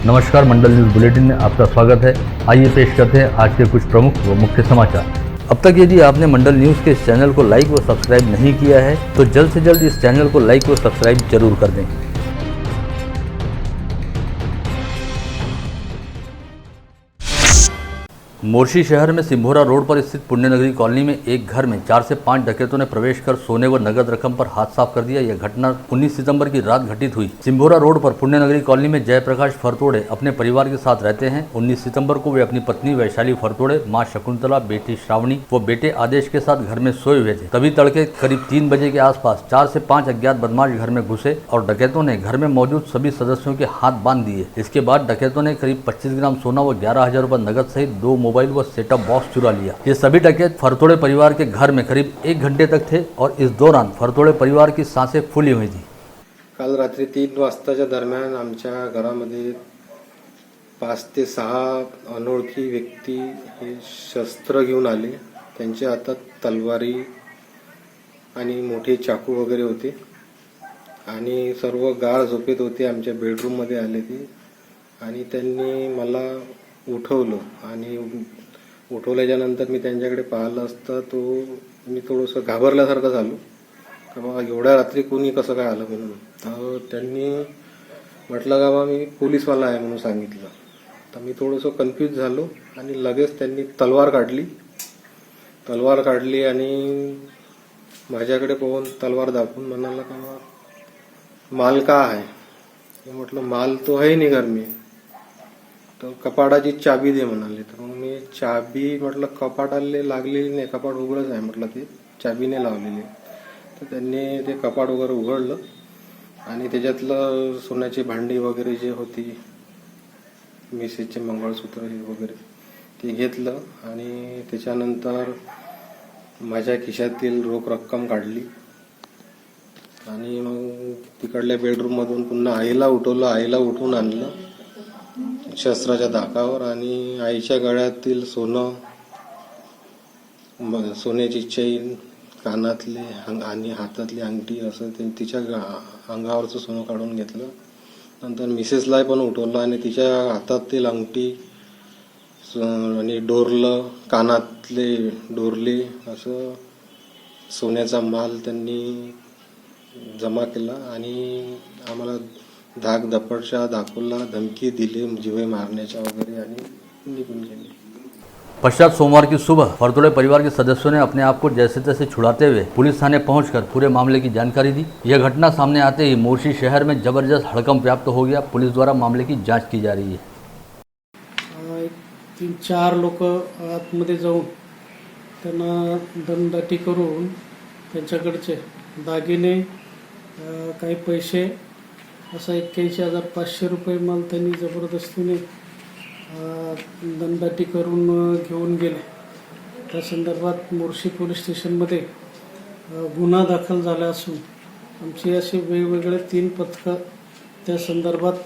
नमस्कार, मंडल news bulletin में आपका स्वागत है। आइए पेश करते हैं आज के कुछ प्रमुख व मुख्य समाचार। अब तक यदि आपने मंडल न्यूज़ के इस चैनल को लाइक व सब्सक्राइब नहीं किया है तो जल्द से जल्द इस चैनल को लाइक व सब्सक्राइब जरूर कर दें। मोर्शी शहर में सिंभोरा रोड पर स्थित पुण्यनगरी कॉलोनी में एक घर में 4 से 5 डकैतों ने प्रवेश कर सोने व नगद रकम पर हाथ साफ कर दिया। यह घटना 19 सितंबर की रात घटित हुई। सिंभोरा रोड पर पुण्यनगरी कॉलोनी में जयप्रकाश फरतोड़े अपने परिवार के साथ रहते हैं। 19 सितंबर को वे अपनी पत्नी वैशाली फरतोड़े, मां शकुंतला, बेटी श्रावणी व बेटे आदेश के साथ घर में सोए हुए थे। तभी तड़के करीब 3 बजे के आसपास 4 से 5 अज्ञात बदमाश घर में घुसे और डकैतों ने घर में मौजूद सभी सदस्यों के हाथ बांध दिए। इसके बाद डकैतों ने करीब 25 ग्राम सोना व 11,000 रुपए नगद सहित 2 मोबाइल व सेटअप बॉक्स चुरा लिया। ये सभी डकैत फरतोड़े परिवार के घर में करीब 1 घंटे तक थे और इस दौरान फरतोड़े परिवार की सांसें फूली हुई थी। काल रात्री 3 वाजताच्या दरम्यान आमच्या घरामध्ये 5 ते 6 अनोळखी व्यक्ती हे शस्त्र घेऊन आले। त्यांच्या हातात तलवारी आणि मोठे चाकू वगैरे होते आणि सर्व गाढ झोपेत होते। आमच्या बेडरूम मध्ये आले ते आणि त्यांनी मला उठवलं आणि उठवल्याच्या नंतर मी त्यांच्याकडे पाहिलं असता तो मी थोडंसं घाबरल्यासारखं झालो का बाबा एवढ्या रात्री कोणी कसं काय आलं म्हणून। तर त्यांनी म्हटलं का बाबा मी पोलीसवाला आहे म्हणून सांगितलं। तर मी थोडंसं कन्फ्यूज झालो आणि लगेच त्यांनी तलवार काढली आणि माझ्याकडे पाहून तलवार दाखवून म्हणाला का माल का आहे। मी म्हटलं माल तो है नहीं घर में, तो कपाटाची चाबी दे म्हणाले। तर मग मी चाबी म्हटलं कपाटाला लागलेली नाही, कपाट उघडच आहे म्हटलं, ते चाबीने लावलेली। तर त्यांनी ते कपाट वगैरे उघडलं आणि त्याच्यातलं सोन्याची भांडी वगैरे जे होती, मिसेसचे मंगळसूत्र हे वगैरे ते घेतलं आणि त्याच्यानंतर माझ्या खिशातील रोख रक्कम काढली आणि मग तिकडल्या बेडरूम मधून पुन्हा आईला उठवलं, आईला उठवून आणलं शस्त्राच्या धाकावर आणि आईच्या गळ्यातील सोनं, सोन्याची चैन, कानातले आणि हातातली अंगठी असं तिच्या अंगावरचं सोनं काढून घेतलं। नंतर मिसेसला पण उठवलं आणि तिच्या हातातील अंगठी आणि डोरलं, कानातले डोरले असं सोन्याचा माल त्यांनी जमा केला आणि आम्हाला धाक दपटशा दाखवला, धमकी दिली जीवे मारण्याच्या वगैरे आणि निघून गेले। पश्चात सोमवार की सुबह फरतोड़े परिवार के सदस्यों ने अपने आप को जैसे तैसे छुड़ाते हुए पुलिस थाने पहुंचकर पूरे मामले की जानकारी दी। यह घटना सामने आते ही मोर्शी शहर में जबरदस्त हड़कंप व्याप्त हो गया। पुलिस द्वारा मामले की जांच की जा रही है। 3-4 लोक आतमध्ये जाऊन त्यांना दमदाटी करून त्यांच्याकडचे दागिने, काही पैसे असा 81,500 रुपये माल त्यांनी जबरदस्तीने दमदाटी करून घेऊन गेले। त्या संदर्भात मोर्शी पोलीस स्टेशनमध्ये गुन्हा दाखल झाला असून आमची अशी वेगवेगळे 3 पथकं त्या संदर्भात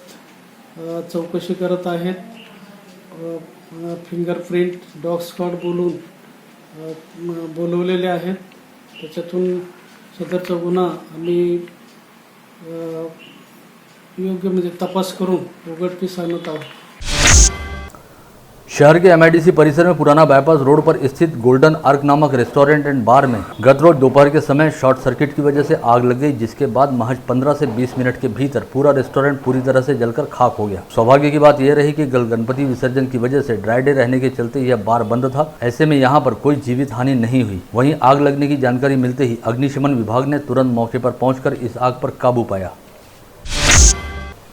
चौकशी करत आहेत। फिंगरप्रिंट डॉग स्क्वॉड बोलवलेले आहेत। त्याच्यातून सदरचा गुन्हा आम्ही योग्य म्हणजे तपास करून उघडकीस आणत आहोत। शहर के MIDC परिसर में पुराना बाईपास रोड पर स्थित गोल्डन आर्क नामक रेस्टोरेंट एंड बार में गत रोज दोपहर के समय शॉर्ट सर्किट की वजह से आग लग गई, जिसके बाद महज 15 से 20 मिनट के भीतर पूरा रेस्टोरेंट पूरी तरह से जलकर खाक हो गया। सौभाग्य की बात यह रही कि गणपति विसर्जन की वजह से ड्राई डे रहने के चलते यह बार बंद था। ऐसे में यहाँ पर कोई जीवित हानि नहीं हुई। वहीं आग लगने की जानकारी मिलते ही अग्निशमन विभाग ने तुरंत मौके पर पहुंचकर इस आग पर काबू पाया।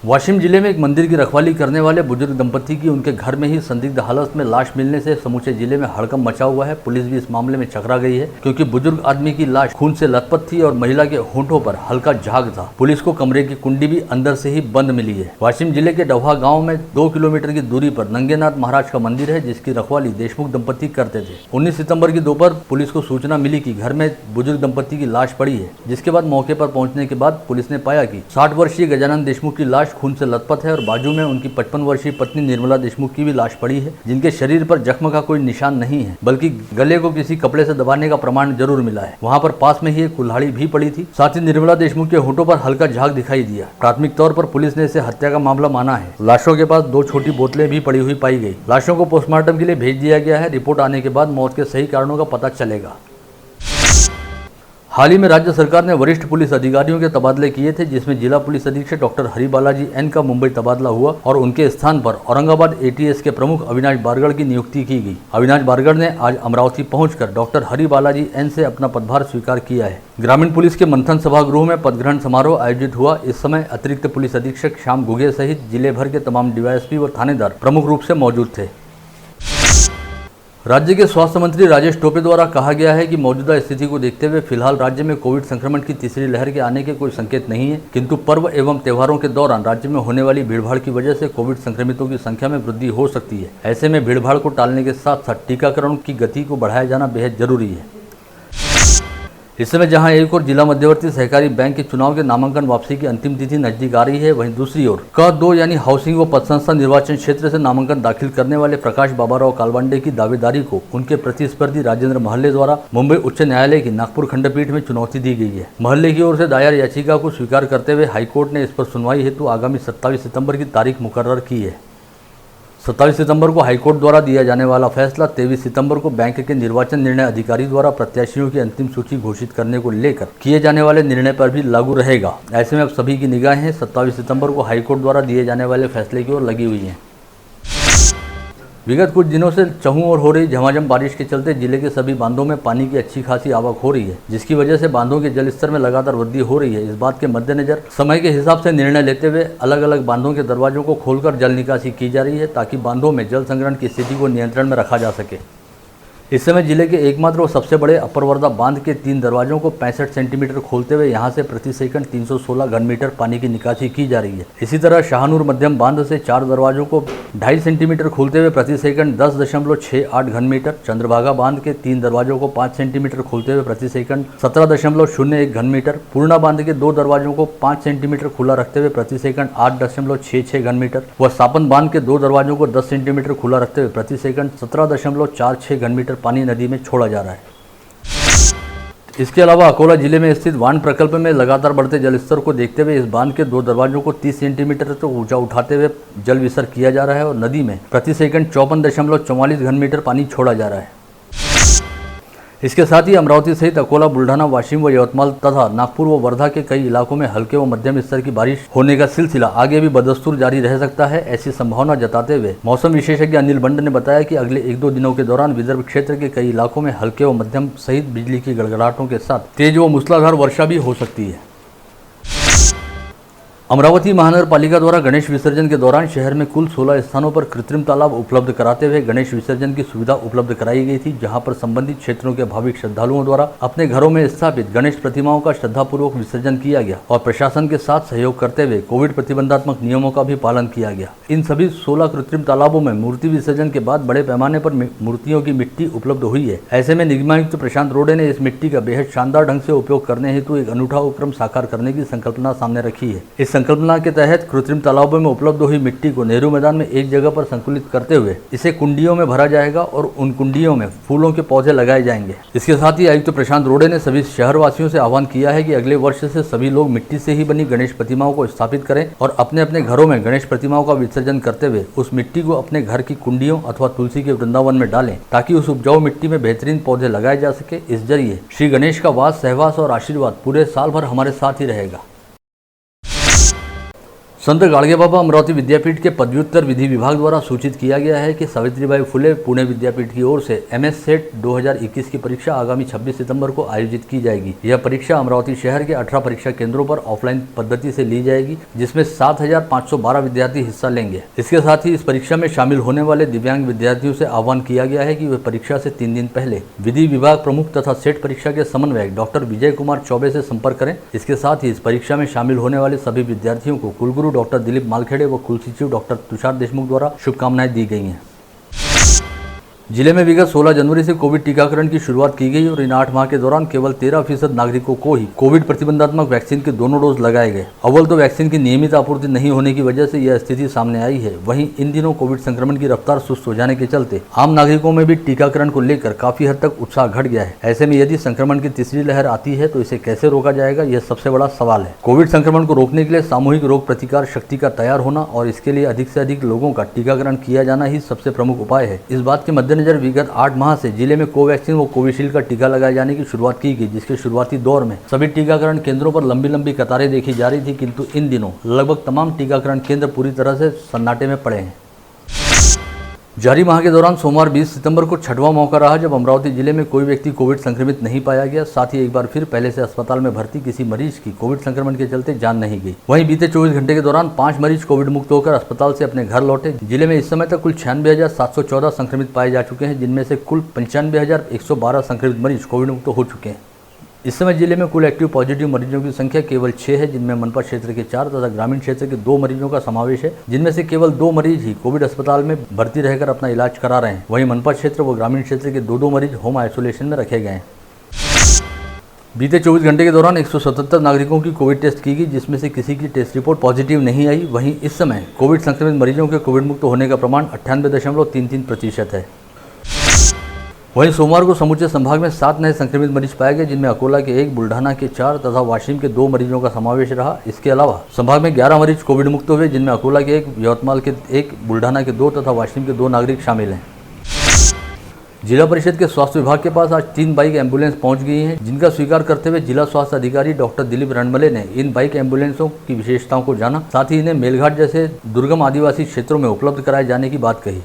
वाशिम जिले में एक मंदिर की रखवाली करने वाले बुजुर्ग दंपति की उनके घर में ही संदिग्ध हालत में लाश मिलने से समूचे जिले में हड़कंप मचा हुआ है। पुलिस भी इस मामले में चकरा गई है, क्योंकि बुजुर्ग आदमी की लाश खून से लथपथ थी और महिला के होंठों पर हल्का झाग था। पुलिस को कमरे की कुंडी भी अंदर से ही बंद मिली है। वाशिम जिले के डवहा गाँव में 2 किलोमीटर की दूरी पर नंगेनाथ महाराज का मंदिर है, जिसकी रखवाली देशमुख दंपति करते थे। 19 सितम्बर की दोपहर पुलिस को सूचना मिली कि घर में बुजुर्ग दंपति की लाश पड़ी है, जिसके बाद मौके पर पहुंचने के बाद पुलिस ने पाया कि 60 वर्षीय गजानन देशमुख की लाश लाश खून से लथपथ है और बाजू में उनकी 55 वर्षीय पत्नी निर्मला देशमुख की भी लाश पड़ी है, जिनके शरीर पर जख्म का कोई निशान नहीं है, बल्कि गले को किसी कपड़े से दबाने का प्रमाण जरूर मिला है। वहां पर पास में ही एक कुल्हाड़ी भी पड़ी थी। साथ ही निर्मला देशमुख के होठों पर हल्का झाग दिखाई दिया। प्राथमिक तौर पर पुलिस ने इसे हत्या का मामला माना है। लाशों के पास 2 छोटी बोतलें भी पड़ी हुई पाई गई। लाशों को पोस्टमार्टम के लिए भेज दिया गया है। रिपोर्ट आने के बाद मौत के सही कारणों का पता चलेगा। हाल ही में राज्य सरकार ने वरिष्ठ पुलिस अधिकारियों के तबादले किए थे, जिसमें जिला पुलिस अधीक्षक डॉक्टर हरि बालाजी एन का मुंबई तबादला हुआ और उनके स्थान पर औरंगाबाद एटीएस के प्रमुख अविनाश बारगड़ की नियुक्ति की गई। अविनाश बारगड़ ने आज अमरावती पहुंचकर डॉक्टर हरि बालाजी एन से अपना पदभार स्वीकार किया है। ग्रामीण पुलिस के मंथन सभागृह में पदग्रहण समारोह आयोजित हुआ। इस समय अतिरिक्त पुलिस अधीक्षक श्याम घुगे सहित जिले भर के तमाम डीवाईएसपी व थानेदार प्रमुख रूप से मौजूद थे। राज्य के स्वास्थ्य मंत्री राजेश टोपे द्वारा कहा गया है कि मौजूदा स्थिति को देखते हुए फिलहाल राज्य में कोविड संक्रमण की तीसरी लहर के आने के कोई संकेत नहीं है, किंतु पर्व एवं त्योहारों के दौरान राज्य में होने वाली भीड़भाड़ की वजह से कोविड संक्रमितों की संख्या में वृद्धि हो सकती है। ऐसे में भीड़भाड़ को टालने के साथ साथ टीकाकरण की गति को बढ़ाया जाना बेहद जरूरी है। इस समय जहां एक और जिला मध्यवर्ती सहकारी बैंक के चुनाव के नामांकन वापसी की अंतिम तिथि नजदीक आ रही है, वहीं दूसरी ओर क2 यानी हाउसिंग व पदसंस्था निर्वाचन क्षेत्र से नामांकन दाखिल करने वाले प्रकाश बाबाराव कालवांडे की दावेदारी को उनके प्रतिस्पर्धी राजेंद्र महल्ले द्वारा मुंबई उच्च न्यायालय की नागपुर खंडपीठ में चुनौती दी गई है। महल्ले की ओर से दायर याचिका को स्वीकार करते हुए हाईकोर्ट ने इस पर सुनवाई हेतु आगामी 27 सितंबर की तारीख मुकर्रर की है। 27 सितंबर को हाईकोर्ट द्वारा दिया जाने वाला फैसला 23 सितंबर को बैंक के निर्वाचन निर्णय अधिकारी द्वारा प्रत्याशियों की अंतिम सूची घोषित करने को लेकर किए जाने वाले निर्णय पर भी लागू रहेगा। ऐसे में अब सभी की निगाहें 27 सितंबर को हाईकोर्ट द्वारा दिए जाने वाले फैसले की ओर लगी हुई हैं। विगत कुछ दिनों से चहुं ओर हो रही झमाझम बारिश के चलते जिले के सभी बांधों में पानी की अच्छी खासी आवक हो रही है, जिसकी वजह से बांधों के जल स्तर में लगातार वृद्धि हो रही है। इस बात के मद्देनजर समय के हिसाब से निर्णय लेते हुए अलग अलग बांधों के दरवाजों को खोलकर जल निकासी की जा रही है, ताकि बांधों में जल संग्रहण की स्थिति को नियंत्रण में रखा जा सके। इस समय जिले के एकमात्र और सबसे बड़े अपर वर्धा बांध के 3 दरवाजों को 65 सेंटीमीटर खोलते हुए यहां से प्रति सेकंड 316 घन मीटर पानी की निकासी की जा रही है। इसी तरह शाहनूर मध्यम बांध से 4 दरवाजों को 2.5 सेंटीमीटर खोलते हुए प्रति सेकंड 10.68 घन मीटर, चंद्रभागा बांध के 3 दरवाजों को 5 सेंटीमीटर खोलते हुए प्रति सेकंड 17.01 घन मीटर, पूर्णा बांध के 2 दरवाजों को 5 सेंटीमीटर खुला रखते हुए प्रति सेकंड 8.66 घन मीटर व सापन बांध के 2 दरवाजों को 10 सेंटीमीटर खुला रखते हुए प्रति सेकंड 17.46 घन मीटर पानी नदी में छोड़ा जा रहा है। इसके अलावा अकोला जिले में स्थित वान प्रकल्प में लगातार बढ़ते जलस्तर को देखते हुए इस बांध के 2 दरवाजों को 30 सेंटीमीटर तक ऊंचा उठाते हुए जल विसर्ग किया जा रहा है और नदी में प्रति सेकंड 54.44 घन मीटर पानी छोड़ा जा रहा है। इसके साथ ही अमरावती सहित अकोला, बुल्ढाना, वाशिम व यवतमाल तथा नागपुर व वर्धा के कई इलाकों में हल्के व मध्यम स्तर की बारिश होने का सिलसिला आगे भी बदस्तूर जारी रह सकता है। ऐसी संभावना जताते हुए मौसम विशेषज्ञ अनिल बंड ने बताया कि अगले 1-2 दिनों के दौरान विदर्भ क्षेत्र के कई इलाकों में हल्के व मध्यम सहित बिजली की गड़गड़ाहटों के साथ तेज व मूसलाधार वर्षा भी हो सकती है। अमरावती महानगर पालिका द्वारा गणेश विसर्जन के दौरान शहर में कुल 16 स्थानों पर कृत्रिम तालाब उपलब्ध कराते हुए गणेश विसर्जन की सुविधा उपलब्ध कराई गई थी, जहां पर संबंधित क्षेत्रों के भाविक श्रद्धालुओं द्वारा अपने घरों में स्थापित गणेश प्रतिमाओं का श्रद्धापूर्वक विसर्जन किया गया और प्रशासन के साथ सहयोग करते हुए कोविड प्रतिबंधात्मक नियमों का भी पालन किया गया। इन सभी 16 कृत्रिम तालाबों में मूर्ति विसर्जन के बाद बड़े पैमाने पर मूर्तियों की मिट्टी उपलब्ध हुई है। ऐसे में निगमायुक्त प्रशांत रोडे ने इस मिट्टी का बेहद शानदार ढंग से उपयोग करने हेतु एक अनूठा उपक्रम साकार करने की संकल्पना सामने रखी है। इस संकल्पना के तहत कृत्रिम तालाबों में उपलब्ध हुई मिट्टी को नेहरू मैदान में एक जगह पर संकुलित करते हुए इसे कुंडियों में भरा जाएगा और उन कुंडियों में फूलों के पौधे लगाए जाएंगे। इसके साथ ही आयुक्त प्रशांत रोडे ने सभी शहरवासियों से आह्वान किया है कि अगले वर्ष से सभी लोग मिट्टी से ही बनी गणेश प्रतिमाओं को स्थापित करें और अपने अपने घरों में गणेश प्रतिमाओं का विसर्जन करते हुए उस मिट्टी को अपने घर की कुंडियों अथवा तुलसी के वृंदावन में डालें, ताकि उस उपजाऊ मिट्टी में बेहतरीन पौधे लगाए जा सके। इस जरिए श्री गणेश का वास, सहवास और आशीर्वाद पूरे साल भर हमारे साथ ही रहेगा। संत गाडगे बाबा अमरावती विद्यापीठ के पदव्युत्तर विधि विभाग द्वारा सूचित किया गया है कि सावित्रीबाई फुले पुणे विद्यापीठ की ओर से MS सेट 2021 की परीक्षा आगामी 26 सितंबर को आयोजित की जाएगी। यह परीक्षा अमरावती शहर के 18 परीक्षा केंद्रों पर ऑफलाइन पद्धति से ली जाएगी, जिसमें 7,512 विद्यार्थी हिस्सा लेंगे। इसके साथ ही इस परीक्षा में शामिल होने वाले दिव्यांग विद्यार्थियों से आह्वान किया गया है कि वे परीक्षा से 3 दिन पहले विधि विभाग प्रमुख तथा सेट परीक्षा के समन्वयक डॉक्टर विजय कुमार चौबे से संपर्क करें। इसके साथ ही इस परीक्षा में शामिल होने वाले सभी विद्यार्थियों को कुलगुरु डॉक्टर दिलीप मालखेड़े व कुलसचिव डॉक्टर तुषार देशमुख द्वारा शुभकामनाएं दी गई हैं। जिले में विगत 16 जनवरी से कोविड टीकाकरण की शुरुआत की गई और इन 8 माह के दौरान केवल 13% नागरिकों को ही कोविड प्रतिबंधात्मक वैक्सीन के दोनों डोज लगाए गए। अव्वल तो वैक्सीन की नियमित आपूर्ति नहीं होने की वजह से यह स्थिति सामने आई है। वहीं इन दिनों कोविड संक्रमण की रफ्तार सुस्त हो जाने के चलते आम नागरिकों में भी टीकाकरण को लेकर काफी हद तक उत्साह घट गया है। ऐसे में यदि संक्रमण की तीसरी लहर आती है तो इसे कैसे रोका जाएगा, यह सबसे बड़ा सवाल है। कोविड संक्रमण को रोकने के लिए सामूहिक रोग प्रतिकार शक्ति का तैयार होना और इसके लिए अधिक से अधिक लोगों का टीकाकरण किया जाना ही सबसे प्रमुख उपाय है। इस बात के मद्देनजर विगत 8 माह से जिले में कोवैक्सीन व कोविशील्ड का टीका लगाए जाने की शुरुआत की गई, जिसके शुरुआती दौर में सभी टीकाकरण केंद्रों पर लंबी लंबी कतारें देखी जा रही थी, किंतु इन दिनों लगभग तमाम टीकाकरण केंद्र पूरी तरह से सन्नाटे में पड़े हैं। जारी माह के दौरान सोमवार 20 सितंबर को छठवां मौका रहा जब अमरावती जिले में कोई व्यक्ति कोविड संक्रमित नहीं पाया गया। साथ ही एक बार फिर पहले से अस्पताल में भर्ती किसी मरीज की कोविड संक्रमण के चलते जान नहीं गई। वहीं बीते 24 घंटे के दौरान 5 मरीज कोविड मुक्त होकर अस्पताल से अपने घर लौटे। जिले में इस समय तक कुल 96,714 संक्रमित पाए जा चुके हैं, जिनमें से कुल 95,112 संक्रमित मरीज कोविड मुक्त हो चुके हैं। इस समय जिले में कुल एक्टिव पॉजिटिव मरीजों की संख्या केवल 6 है, जिनमें मनपा क्षेत्र के 4 तथा ग्रामीण क्षेत्र के 2 मरीजों का समावेश है, जिनमें से केवल 2 मरीज ही कोविड अस्पताल में भर्ती रहकर अपना इलाज करा रहे हैं। वहीं मनपा क्षेत्र व ग्रामीण क्षेत्र के 2 मरीज होम आइसोलेशन में रखे गए हैं। बीते 24 घंटे के दौरान 177 नागरिकों की कोविड टेस्ट की गई, जिसमें से किसी की टेस्ट रिपोर्ट पॉजिटिव नहीं आई। वहीं इस समय कोविड संक्रमित मरीजों के कोविड मुक्त होने का प्रमाण 98.33% है। वहीं सोमवार को समूचे संभाग में 7 नए संक्रमित मरीज पाए गए, जिनमें अकोला के 1, बुल्ढाना के 4 तथा वाशिम के 2 मरीजों का समावेश रहा। इसके अलावा संभाग में 11 मरीज कोविड मुक्त हुए, जिनमें अकोला के 1, यवतमाल के 1, बुल्ढाना के 2 तथा वाशिम के 2 नागरिक शामिल हैं। जिला परिषद के स्वास्थ्य विभाग के पास आज 3 बाइक एम्बुलेंस पहुंच गई हैं, जिनका स्वीकार करते हुए जिला स्वास्थ्य अधिकारी डॉक्टर दिलीप रणमले ने इन बाइक एम्बुलेंसों की विशेषताओं को जाना। साथ ही इन्हें मेलघाट जैसे दुर्गम आदिवासी क्षेत्रों में उपलब्ध कराए जाने की बात कही।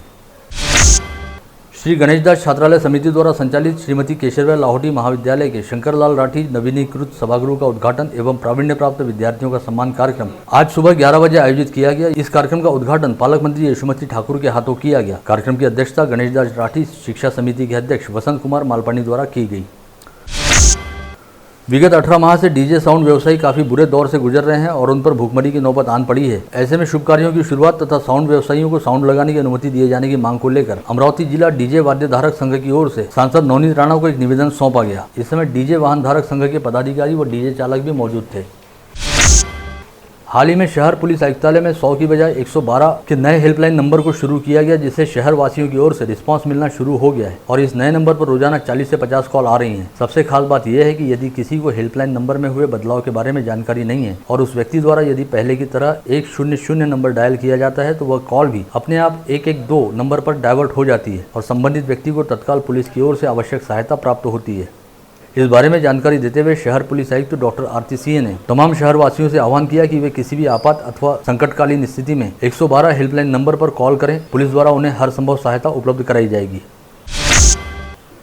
श्री गणेशदास छात्रालय समिति द्वारा संचालित श्रीमती केशरबाई लाहौटी महाविद्यालय के शंकरलाल राठी नवीनीकृत सभागृह का उद्घाटन एवं प्रावीण्य प्राप्त विद्यार्थियों का सम्मान कार्यक्रम आज सुबह 11 बजे आयोजित किया गया। इस कार्यक्रम का उद्घाटन पालक मंत्री यशोमती ठाकुर के हाथों किया गया। कार्यक्रम की अध्यक्षता गणेशदास राठी शिक्षा समिति के अध्यक्ष वसंत कुमार मालपानी द्वारा की गई। विगत 18 माह से डीजे साउंड व्यवसायी काफी बुरे दौर से गुजर रहे हैं और उन पर भूखमरी की नौबत आन पड़ी है। ऐसे में शुभ कार्यों की शुरुआत तथा साउंड व्यवसायियों को साउंड लगाने की अनुमति दिए जाने की मांग को लेकर अमरावती जिला डीजे वाद्य धारक संघ की ओर से सांसद नवनीत राणा को एक निवेदन सौंपा गया। इस समय डीजे वाहन धारक संघ के पदाधिकारी व डीजे चालक भी मौजूद थे। हाल ही में शहर पुलिस आयुक्तालय में 100 की बजाय 112 के नए हेल्पलाइन नंबर को शुरू किया गया, जिससे शहर वासियों की ओर से रिस्पांस मिलना शुरू हो गया है और इस नए नंबर पर रोजाना 40 से 50 कॉल आ रही हैं। सबसे खास बात यह है कि यदि किसी को हेल्पलाइन नंबर में हुए बदलाव के बारे में जानकारी नहीं है और उस व्यक्ति द्वारा यदि पहले की तरह 100 नंबर डायल किया जाता है तो वह कॉल भी अपने आप 112 नंबर पर डाइवर्ट हो जाती है और संबंधित व्यक्ति को तत्काल पुलिस की ओर से आवश्यक सहायता प्राप्त होती है। इस बारे में जानकारी देते हुए शहर पुलिस आयुक्त डॉक्टर आरती सिंह ने तमाम शहर वासियों से आह्वान किया कि वे किसी भी आपात अथवा संकटकालीन स्थिति में 112 हेल्पलाइन नंबर पर कॉल करें। पुलिस द्वारा उन्हें हर संभव सहायता उपलब्ध कराई जाएगी।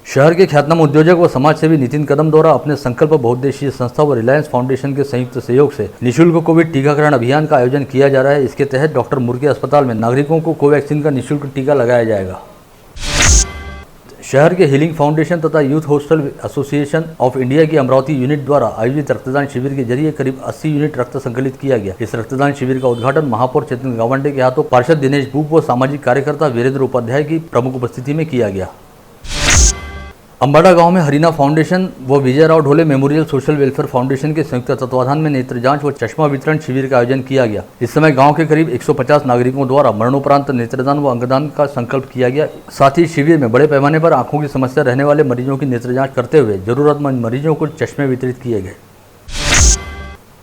शहर के ख्यातनाम उद्योजक व समाज सेवी नितिन कदम द्वारा अपने संकल्प बहुउद्देशीय संस्था व रिलायंस फाउंडेशन के संयुक्त सहयोग से निःशुल्क कोविड टीकाकरण अभियान का आयोजन किया जा रहा है। इसके तहत डॉक्टर मुर्गे अस्पताल में नागरिकों को कोवैक्सीन का निःशुल्क टीका लगाया जाएगा। शहर के हीलिंग फाउंडेशन तथा youth hostel association of India की अमरावती यूनिट द्वारा आयोजित रक्तदान शिविर के जरिए करीब 80 यूनिट रक्त संकलित किया गया। इस रक्तदान शिविर का उद्घाटन महापौर चेतन गावंडे के हाथों पार्षद दिनेश बूब व सामाजिक कार्यकर्ता वीरेंद्र उपाध्याय की प्रमुख उपस्थिति में किया गया। अंबाड़ा गांव में हरीना फाउंडेशन व विजय Rao Dhole memorial social welfare foundation के संयुक्त तत्वाधान में नेत्र जांच व चश्मा वितरण शिविर का आयोजन किया गया। इस समय गांव के करीब 150 नागरिकों द्वारा मरणोपरांत नेत्रदान व अंगदान का संकल्प किया गया। साथ ही शिविर में बड़े पैमाने पर आंखों की समस्या रहने वाले मरीजों की नेत्र जांच करते हुए जरूरतमंद मरीजों को चश्मे वितरित किए गए।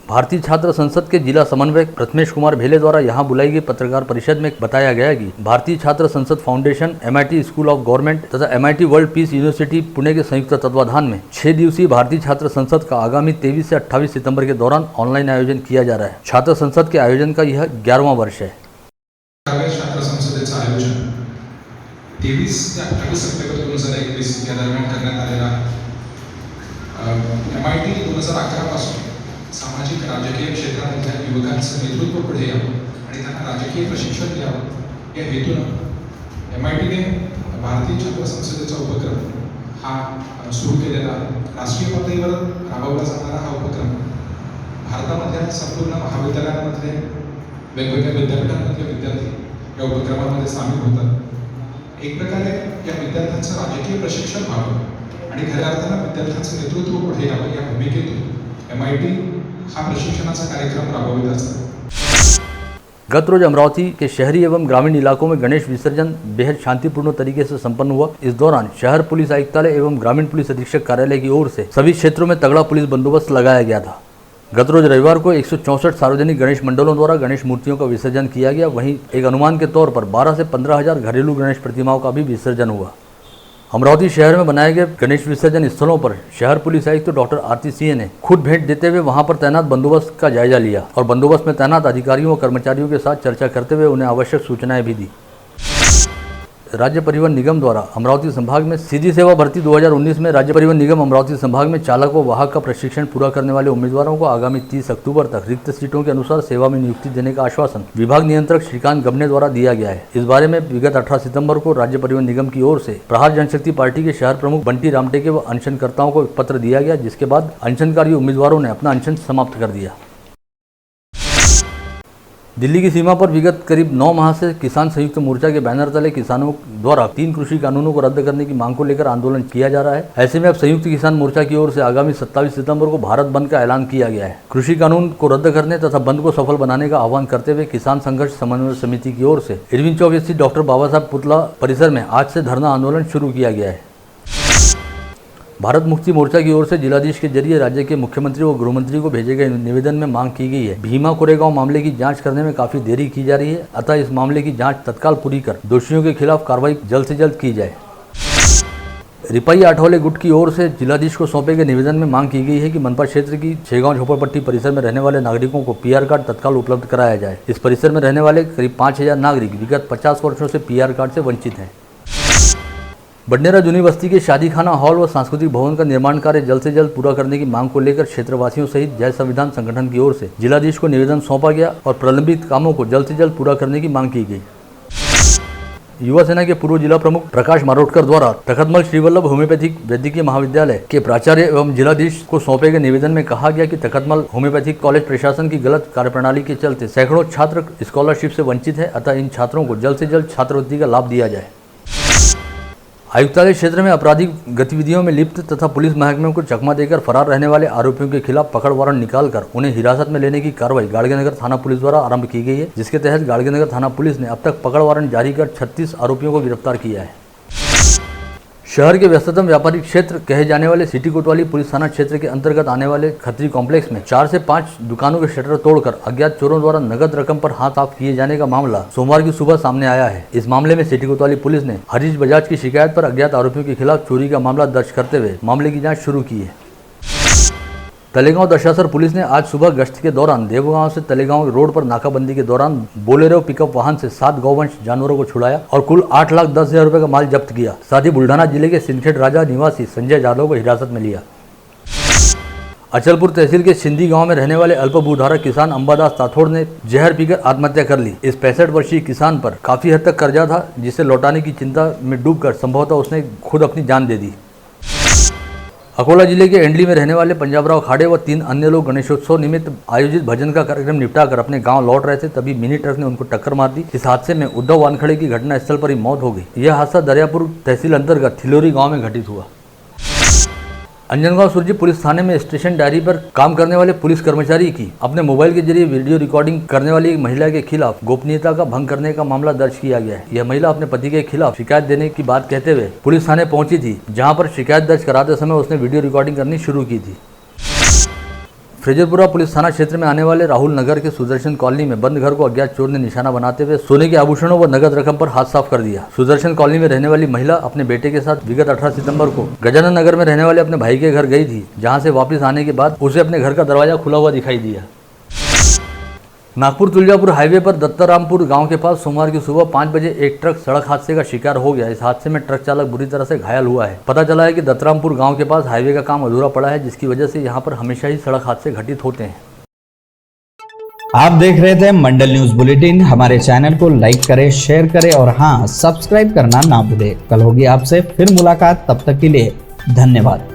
भारतीय छात्र संसद के जिला समन्वयक प्रथमेश कुमार भेले द्वारा यहां बुलाई गई पत्रकार परिषद में बताया गया कि भारतीय छात्र संसद foundation, MIT school of government तथा MIT world peace university Pune के संयुक्त तत्वाधान में 6 दिवसीय भारतीय छात्र संसद का आगामी 23 से 28 सितंबर के दौरान ऑनलाइन आयोजन किया जा रहा है। छात्र संसद के आयोजन का यह 11वां वर्ष है। छात्र संसदेचं आयोजन 23 ते 28 सप्टेंबर 2021 या दरम्यान करण्यात आलेला MIT 2011 पासून सामाजिक राजकीय क्षेत्रामधल्या युवकांचं नेतृत्व पुढे यावं आणि त्यांना राजकीय प्रशिक्षण द्यावं या हेतूनं MITने भारतीय छात्र संसदेचा उपक्रम हा सुरू केलेला आहे। राष्ट्रीय पातळीवर राबवला जाणारा हा उपक्रम भारतामधल्या संपूर्ण महाविद्यालयांमधले वेगवेगळ्या विद्यापीठांमधले विद्यार्थी या उपक्रमामध्ये सामील होतात। एक प्रकारे या विद्यार्थ्यांचं राजकीय प्रशिक्षण व्हावं आणि खऱ्या अर्थानं विद्यार्थ्यांचं नेतृत्व पुढे यावं या भूमिकेतून MIT हा प्रशिक्षणाचा कार्यक्रम राबवित असतो। गत रोज अमरावती के शहरी एवं ग्रामीण इलाकों में गणेश विसर्जन बेहद शांतिपूर्ण तरीके से संपन्न हुआ। इस दौरान शहर पुलिस आयुक्तालय एवं ग्रामीण पुलिस अधीक्षक कार्यालय की ओर से सभी क्षेत्रों में तगड़ा पुलिस बंदोबस्त लगाया गया था। गत रोज रविवार को 164 सार्वजनिक गणेश मंडलों द्वारा गणेश मूर्तियों का विसर्जन किया गया। वहीं एक अनुमान के तौर पर 12 से 15 हजार घरेलू गणेश प्रतिमाओं का भी विसर्जन हुआ। अमरावती शहर में बनाए गए गणेश विसर्जन स्थलों पर शहर पुलिस आयुक्त डॉक्टर आरती सिंह ने खुद भेंट देते हुए वहां पर तैनात बंदोबस्त का जायजा लिया और बंदोबस्त में तैनात अधिकारियों और कर्मचारियों के साथ चर्चा करते हुए उन्हें आवश्यक सूचनाएं भी दी। राज्य परिवहन निगम द्वारा अमरावती संभाग में सीधी सेवा भर्ती 2019 में राज्य परिवहन निगम अमरावती संभाग में चालक व वाहक का प्रशिक्षण पूरा करने वाले उम्मीदवारों को आगामी 30 अक्टूबर तक रिक्त सीटों के अनुसार सेवा में नियुक्ति देने का आश्वासन विभाग नियंत्रक श्रीकांत गबने द्वारा दिया गया है। इस बारे में विगत 18 सितंबर को राज्य परिवहन निगम की ओर से प्रहार जनशक्ति पार्टी के शहर प्रमुख बंटी रामटेके व अनशनकर्ताओं को पत्र दिया गया, जिसके बाद अनशनकारी उम्मीदवारों ने अपना अनशन समाप्त कर दिया। दिल्ली की सीमा पर विगत करीब 9 माह से किसान संयुक्त मोर्चा के बैनर तले किसानों द्वारा 3 कृषि कानूनों को रद्द करने की मांग को लेकर आंदोलन किया जा रहा है। ऐसे में अब संयुक्त किसान मोर्चा की ओर से आगामी 27 सितंबर को भारत बंद का ऐलान किया गया है। कृषि कानून को रद्द करने तथा बंद को सफल बनाने का आह्वान करते हुए किसान संघर्ष समन्वय समिति की ओर से इरविन चौक स्थित डॉक्टर बाबा साहब पुतला परिसर में आज से धरना आंदोलन शुरू किया गया है। भारत मुक्ति मोर्चा की ओर से जिलाधीश के जरिए राज्य के मुख्यमंत्री व गृहमंत्री को भेजे गए निवेदन में मांग की गई है। भीमा कोरेगांव मामले की जांच करने में काफी देरी की जा रही है, अतः इस मामले की जांच तत्काल पूरी कर दोषियों के खिलाफ कार्रवाई जल्द से जल्द की जाए। रिपाई आठवले गुट की ओर से जिलाधीश को सौंपे गए निवेदन में मांग की गई है कि मनपा क्षेत्र की 6 गांव झोपड़पट्टी परिसर में रहने वाले नागरिकों को PR कार्ड तत्काल उपलब्ध कराया जाए। इस परिसर में रहने वाले करीब 5000 नागरिक विगत 50 वर्षों से PR कार्ड से वंचित हैं। बडनेरा जूनी बस्ती के शादी खाना हॉल व सांस्कृतिक भवन का निर्माण कार्य जल्द से जल्द पूरा करने की मांग को लेकर क्षेत्रवासियों सहित जय संविधान संगठन की ओर से जिलाधीश को निवेदन सौंपा गया और प्रलंबित कामों को जल्द से जल्द पूरा करने की मांग की गई। युवा सेना के पूर्व जिला प्रमुख प्रकाश मारोटकर द्वारा तखतमल श्रीवल्लभ होम्योपैथिक वैद्यकीय महाविद्यालय के प्राचार्य एवं जिलाधीश को सौंपे गए निवेदन में कहा गया कि तखतमल होम्योपैथिक कॉलेज प्रशासन की गलत कार्यप्रणाली के चलते सैकड़ों छात्र स्कॉलरशिप से वंचित है, अतः इन छात्रों को जल्द से जल्द छात्रवृत्ति का लाभ दिया जाए। आयुक्तालय क्षेत्र में आपराधिक गतिविधियों में लिप्त तथा पुलिस महकमे को चकमा देकर फरार रहने वाले आरोपियों के खिलाफ पकड़ वारंट निकालकर उन्हें हिरासत में लेने की कार्रवाई गाड़गेनगर थाना पुलिस द्वारा आरंभ की गई है, जिसके तहत गाड़गेनगर थाना पुलिस ने अब तक पकड़ वारंट जारी कर 36 आरोपियों को गिरफ्तार किया है। शहर के व्यस्ततम व्यापारिक क्षेत्र कहे जाने वाले सिटी कोतवाली पुलिस थाना क्षेत्र के अंतर्गत आने वाले खत्री कॉम्प्लेक्स में 4 से 5 दुकानों के शटर तोड़कर अज्ञात चोरों द्वारा नगद रकम पर हाथ साफ किए जाने का मामला सोमवार की सुबह सामने आया है। इस मामले में सिटी कोतवाली पुलिस ने हरीश बजाज की शिकायत पर अज्ञात आरोपियों के खिलाफ चोरी का मामला दर्ज करते हुए मामले की जाँच शुरू की है। तलेगांव दशासर पुलिस ने आज सुबह गश्त के दौरान देवगांव से तलेगांव रोड पर नाकाबंदी के दौरान बोलेरो पिकअप वाहन से 7 गौवंश जानवरों को छुड़ाया और कुल 8,10,000 रुपए का माल जब्त किया। साथ ही बुल्ढाना जिले के सिंदखेड़ राजा निवासी संजय जाधव को हिरासत में लिया। अचलपुर तहसील के सिंधी गांव में रहने वाले अल्पभूधारक किसान अंबादास ताथोड़ ने जहर पीकर आत्महत्या कर ली। इस 65 वर्षीय किसान पर काफी हद तक कर्जा था, जिसे लौटाने की चिंता में डूबकर संभवतः उसने खुद अपनी जान दे दी। अकोला जिले के एंडली में रहने वाले पंजाबराव खाड़े व 3 अन्य लोग गणेशोत्सव निमित्त आयोजित भजन का कार्यक्रम निपटाकर अपने गांव लौट रहे थे, तभी मिनी ट्रक ने उनको टक्कर मार दी। इस हादसे में उद्धव वानखड़े की घटनास्थल पर ही मौत हो गई। यह हादसा दरियापुर तहसील अंतर्गत थिलोरी गांव में घटित हुआ। अंजनगांव सुरजी पुलिस थाने में स्टेशन डायरी पर काम करने वाले पुलिस कर्मचारी की अपने मोबाइल के जरिए वीडियो रिकॉर्डिंग करने वाली एक महिला के खिलाफ गोपनीयता का भंग करने का मामला दर्ज किया गया है। यह महिला अपने पति के खिलाफ शिकायत देने की बात कहते हुए पुलिस थाने पहुंची थी, जहां पर शिकायत दर्ज कराते समय उसने वीडियो रिकॉर्डिंग करनी शुरू की थी। फ्रेजरपुरा पुलिस थाना क्षेत्र में आने वाले राहुल नगर के सुदर्शन कॉलोनी में बंद घर को अज्ञात चोर ने निशाना बनाते हुए सोने के आभूषणों व नगद रकम पर हाथ साफ कर दिया। सुदर्शन कॉलोनी में रहने वाली महिला अपने बेटे के साथ विगत 18 सितंबर को गजानन नगर में रहने वाले अपने भाई के घर गई थी, जहां से वापस आने के बाद उसे अपने घर का दरवाजा खुला हुआ दिखाई दिया। नागपुर तुलजापुर हाईवे पर दत्तारामपुर गांव के पास सोमवार की सुबह 5 बजे एक ट्रक सड़क हादसे का शिकार हो गया। इस हादसे में ट्रक चालक बुरी तरह से घायल हुआ है। पता चला है कि दत्तारामपुर गांव के पास हाईवे का काम अधूरा पड़ा है, जिसकी वजह से यहां पर हमेशा ही सड़क हादसे घटित होते हैं। आप देख रहे थे मंडल न्यूज बुलेटिन। हमारे चैनल को लाइक करें, शेयर करें और हाँ, सब्सक्राइब करना ना भूलें। कल होगी आपसे फिर मुलाकात, तब तक के लिए धन्यवाद।